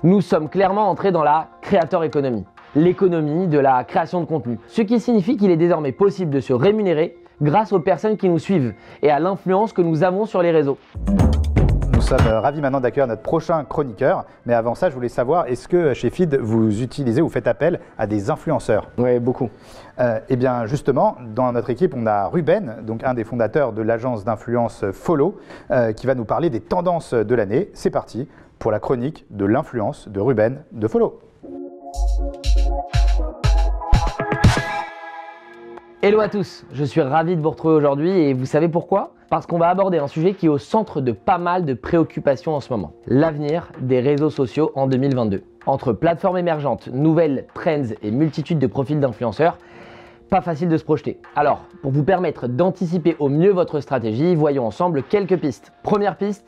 Nous sommes clairement entrés dans la creator economy, l'économie de la création de contenu. Ce qui signifie qu'il est désormais possible de se rémunérer grâce aux personnes qui nous suivent et à l'influence que nous avons sur les réseaux. Nous sommes ravis maintenant d'accueillir notre prochain chroniqueur. Mais avant ça, je voulais savoir, est-ce que chez Feed, vous utilisez ou faites appel à des influenceurs? Oui, beaucoup. Eh bien, justement, dans notre équipe, on a Ruben, donc un des fondateurs de l'agence d'influence Follow, qui va nous parler des tendances de l'année. C'est parti pour la chronique de l'influence de Ruben de Follow. Hello à tous, je suis ravi de vous retrouver aujourd'hui et vous savez pourquoi? Parce qu'on va aborder un sujet qui est au centre de pas mal de préoccupations en ce moment. L'avenir des réseaux sociaux en 2022. Entre plateformes émergentes, nouvelles trends et multitude de profils d'influenceurs, pas facile de se projeter. Alors, pour vous permettre d'anticiper au mieux votre stratégie, voyons ensemble quelques pistes. Première piste,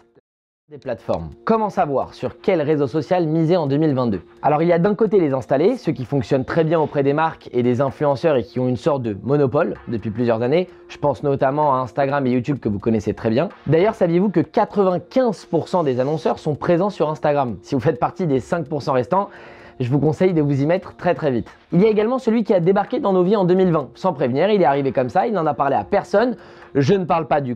des plateformes. Comment savoir sur quel réseau social miser en 2022? Alors il y a d'un côté les installés, ceux qui fonctionnent très bien auprès des marques et des influenceurs et qui ont une sorte de monopole depuis plusieurs années. Je pense notamment à Instagram et YouTube que vous connaissez très bien. D'ailleurs, saviez-vous que 95% des annonceurs sont présents sur Instagram? Si vous faites partie des 5% restants, je vous conseille de vous y mettre très très vite. Il y a également celui qui a débarqué dans nos vies en 2020. Sans prévenir, il est arrivé comme ça, il n'en a parlé à personne. Je ne parle pas du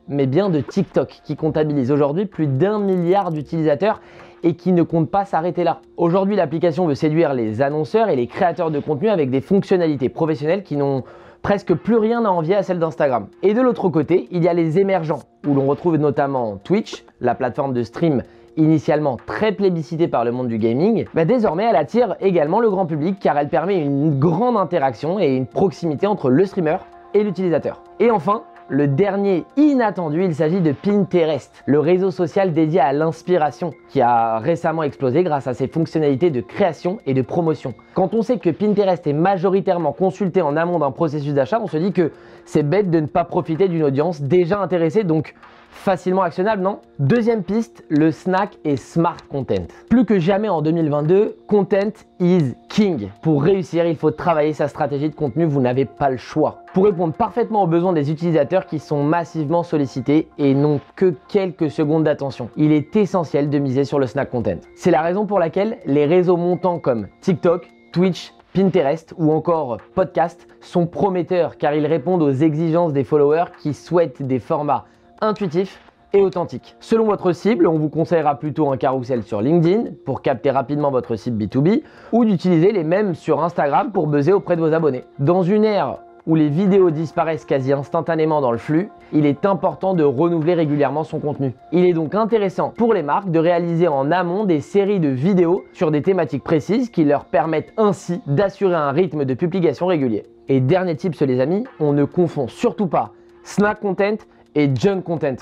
mais bien de TikTok, qui comptabilise aujourd'hui plus d'1 milliard d'utilisateurs et qui ne compte pas s'arrêter là. Aujourd'hui, l'application veut séduire les annonceurs et les créateurs de contenu avec des fonctionnalités professionnelles qui n'ont presque plus rien à envier à celles d'Instagram. Et de l'autre côté, il y a les émergents, où l'on retrouve notamment Twitch, la plateforme de stream initialement très plébiscitée par le monde du gaming. Désormais, elle attire également le grand public car elle permet une grande interaction et une proximité entre le streamer et l'utilisateur. Et enfin, le dernier inattendu, il s'agit de Pinterest, le réseau social dédié à l'inspiration qui a récemment explosé grâce à ses fonctionnalités de création et de promotion. Quand on sait que Pinterest est majoritairement consulté en amont d'un processus d'achat, on se dit que c'est bête de ne pas profiter d'une audience déjà intéressée, donc facilement actionnable, non? Deuxième piste, le snack et smart content. Plus que jamais en 2022, content is king. Pour réussir, il faut travailler sa stratégie de contenu, vous n'avez pas le choix. Pour répondre parfaitement aux besoins des utilisateurs qui sont massivement sollicités et n'ont que quelques secondes d'attention, il est essentiel de miser sur le snack content. C'est la raison pour laquelle les réseaux montants comme TikTok, Twitch, Pinterest ou encore podcast sont prometteurs car ils répondent aux exigences des followers qui souhaitent des formats intuitifs et authentiques. Selon votre cible, on vous conseillera plutôt un carrousel sur LinkedIn pour capter rapidement votre cible B2B ou d'utiliser les mêmes sur Instagram pour buzzer auprès de vos abonnés. Dans une ère où les vidéos disparaissent quasi instantanément dans le flux, il est important de renouveler régulièrement son contenu. Il est donc intéressant pour les marques de réaliser en amont des séries de vidéos sur des thématiques précises qui leur permettent ainsi d'assurer un rythme de publication régulier. Et dernier tips les amis, on ne confond surtout pas snack content et junk content.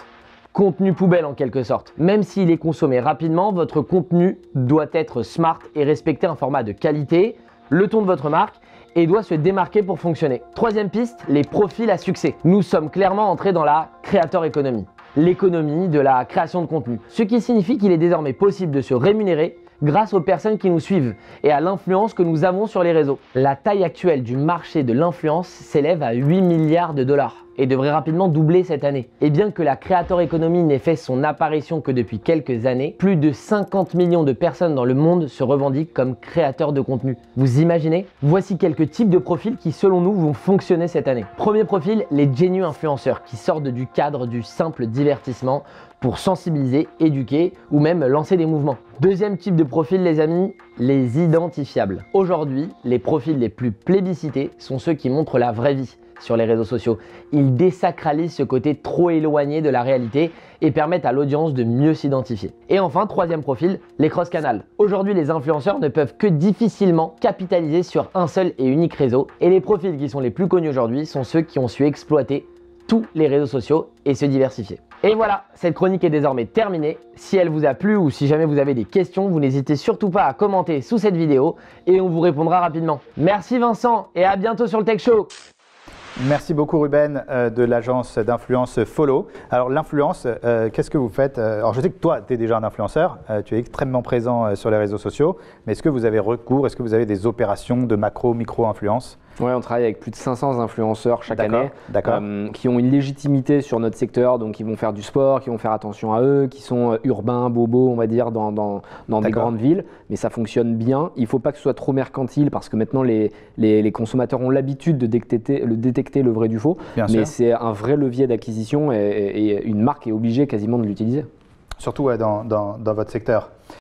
Contenu poubelle en quelque sorte. Même s'il est consommé rapidement, votre contenu doit être smart et respecter un format de qualité, le ton de votre marque et doit se démarquer pour fonctionner. Troisième piste, les profils à succès. Nous sommes clairement entrés dans la creator economy, l'économie de la création de contenu. Ce qui signifie qu'il est désormais possible de se rémunérer grâce aux personnes qui nous suivent et à l'influence que nous avons sur les réseaux. La taille actuelle du marché de l'influence s'élève à 8 milliards de dollars et devrait rapidement doubler cette année. Et bien que la creator economy n'ait fait son apparition que depuis quelques années, plus de 50 millions de personnes dans le monde se revendiquent comme créateurs de contenu. Vous imaginez? Voici quelques types de profils qui selon nous vont fonctionner cette année. Premier profil, les genuine influenceurs qui sortent du cadre du simple divertissement pour sensibiliser, éduquer ou même lancer des mouvements. Deuxième type de profil les amis, les identifiables. Aujourd'hui, les profils les plus plébiscités sont ceux qui montrent la vraie vie sur les réseaux sociaux. Ils désacralisent ce côté trop éloigné de la réalité et permettent à l'audience de mieux s'identifier. Et enfin, troisième profil, les cross-canal. Aujourd'hui, les influenceurs ne peuvent que difficilement capitaliser sur un seul et unique réseau et les profils qui sont les plus connus aujourd'hui sont ceux qui ont su exploiter tous les réseaux sociaux et se diversifier. Et voilà, cette chronique est désormais terminée. Si elle vous a plu ou si jamais vous avez des questions, vous n'hésitez surtout pas à commenter sous cette vidéo et on vous répondra rapidement. Merci Vincent et à bientôt sur le Tech Show. Merci beaucoup Ruben de l'agence d'influence Follow. Alors l'influence, qu'est-ce que vous faites? Alors je sais que toi, tu es déjà un influenceur, tu es extrêmement présent sur les réseaux sociaux, mais est-ce que vous avez recours, est-ce que vous avez des opérations de macro, micro-influence? Ouais, on travaille avec plus de 500 influenceurs chaque année qui ont une légitimité sur notre secteur, donc ils vont faire du sport, qui vont faire attention à eux, qui sont urbains, bobos, on va dire, dans des grandes villes, mais ça fonctionne bien. Il ne faut pas que ce soit trop mercantile parce que maintenant les consommateurs ont l'habitude de détecter le vrai du faux, mais c'est un vrai levier d'acquisition et une marque est obligée quasiment de l'utiliser. Surtout dans votre secteur.